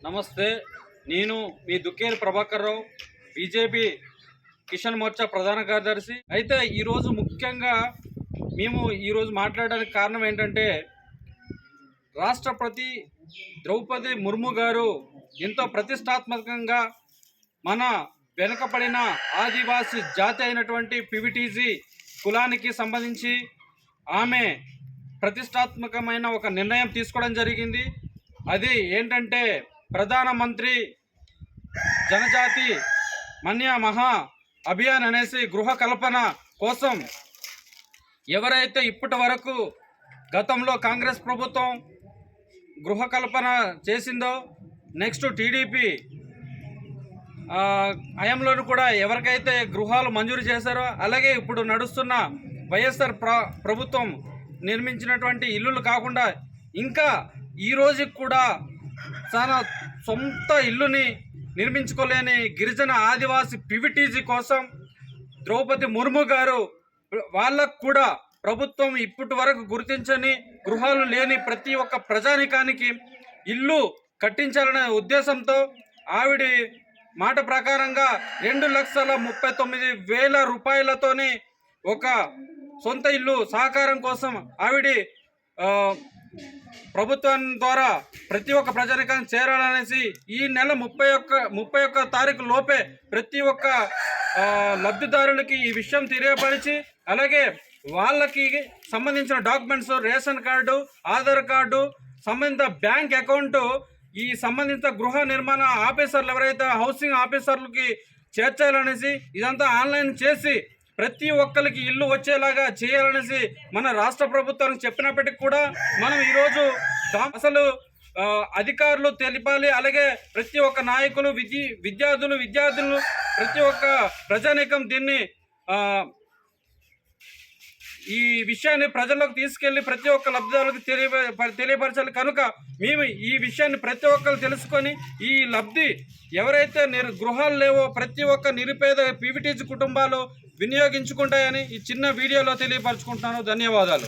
నమస్తే. నేను మీ దుక్కేరి ప్రభాకర్ రావు, బీజేపీ కిషన్ మోర్చా ప్రధాన కార్యదర్శి. అయితే ఈరోజు ముఖ్యంగా మేము ఈరోజు మాట్లాడడానికి కారణం ఏంటంటే, రాష్ట్రపతి ద్రౌపది ముర్ము గారు ఎంతో ప్రతిష్టాత్మకంగా మన వెనుకబడిన ఆదివాసీ జాతి అయినటువంటి పివిటీజీ కులానికి సంబంధించి ఆమె ప్రతిష్టాత్మకమైన ఒక నిర్ణయం తీసుకోవడం జరిగింది. అది ఏంటంటే, ప్రధానమంత్రి జనజాతి మన్య మహా అభియాన్ అనేసి గృహ కల్పన కోసం ఎవరైతే ఇప్పటి వరకు గతంలో కాంగ్రెస్ ప్రభుత్వం గృహ కల్పన చేసిందో, నెక్స్ట్ టీడీపీ హయాంలోనూ కూడా ఎవరికైతే గృహాలు మంజూరు చేశారో, అలాగే ఇప్పుడు నడుస్తున్న వైఎస్ఆర్ ప్రభుత్వం నిర్మించినటువంటి ఇల్లులు కాకుండా ఇంకా ఈ రోజుకి కూడా చాలా సొంత ఇల్లుని నిర్మించుకోలేని గిరిజన ఆదివాసీ పివిటీజీ కోసం ద్రౌపది ముర్ము గారు వాళ్ళకు కూడా ప్రభుత్వం ఇప్పటి వరకు గుర్తించని గృహాలు లేని ప్రతి ఒక్క ప్రజానికానికి ఇల్లు కట్టించాలనే ఉద్దేశంతో ఆవిడ మాట ప్రకారంగా 2,39,000 రూపాయలతోని ఒక సొంత ఇల్లు సహకారం కోసం ఆవిడ ప్రభుత్వం ద్వారా ప్రతి ఒక్క ప్రజానికానికి చేరాలనేసి ఈ నెల 31 తారీఖు లోపే ప్రతి ఒక్క లబ్ధిదారులకి ఈ విషయం తెలియపరిచి, అలాగే వాళ్ళకి సంబంధించిన documents, ration card, Aadhaar card, సంబంధిత బ్యాంక్ అకౌంట్, ఈ సంబంధిత గృహ నిర్మాణ ఆఫీసర్లు ఎవరైతే హౌసింగ్ ఆఫీసర్లకి చేర్చాలనేసి ఇదంతా ఆన్లైన్ చేసి ప్రతి ఒక్కరికి ఇల్లు వచ్చేలాగా చేయాలనేసి మన రాష్ట్ర ప్రభుత్వానికి చెప్పినప్పటికీ కూడా మనం ఈరోజు అసలు అధికారులు తెలిపాలి, అలాగే ప్రతి ఒక్క నాయకులు, విద్యార్థులు ప్రతి ఒక్క ప్రజానీకం దీన్ని ఈ విషయాన్ని ప్రజల్లోకి తీసుకెళ్లి ప్రతి ఒక్క లబ్ధిదారులకు తెలియపరచాలి. కనుక మేము ఈ విషయాన్ని ప్రతి ఒక్కరు తెలుసుకొని ఈ లబ్ధి ఎవరైతే గృహాలు లేవో ప్రతి ఒక్క నిరుపేద పివిటీజీ కుటుంబాలు వినియోగించుకుంటాయని ఈ చిన్న వీడియోలో తెలియపరచుకుంటున్నాను. ధన్యవాదాలు.